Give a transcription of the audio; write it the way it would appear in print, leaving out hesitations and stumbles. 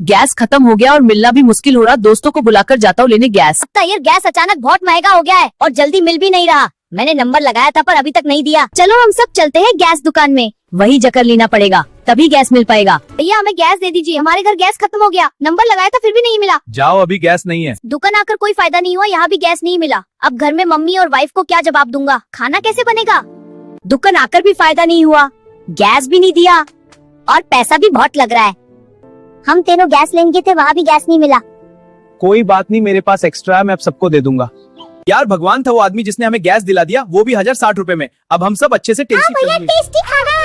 Gas खत्म हो गया और मिलना भी मुश्किल हो रहा। दोस्तों को बुलाकर जाता हूँ लेने गैस। यार गैस अचानक बहुत महंगा हो गया है और जल्दी मिल भी नहीं रहा। मैंने नंबर लगाया था पर अभी तक नहीं दिया। चलो हम सब चलते हैं गैस दुकान में, वही जकर लेना पड़ेगा तभी गैस मिल पाएगा। भैया हमें गैस दे दीजिए, हमारे घर गैस खत्म हो गया। नंबर लगाया था फिर भी नहीं मिला। जाओ, अभी गैस नहीं है। दुकान आकर कोई फायदा नहीं हुआ, यहाँ भी गैस नहीं मिला। अब घर में मम्मी और वाइफ को क्या जवाब दूंगा, खाना कैसे बनेगा। दुकान आकर भी फायदा नहीं हुआ, गैस भी नहीं दिया और पैसा भी बहुत लग रहा है। हम तीनों गैस लेंगे थे, वहाँ भी गैस नहीं मिला। कोई बात नहीं, मेरे पास एक्स्ट्रा है, मैं अब सबको दे दूंगा। यार भगवान था वो आदमी जिसने हमें गैस दिला दिया, वो भी 1060 रुपए में। अब हम सब अच्छे से टेस्टी टेस्टी खाना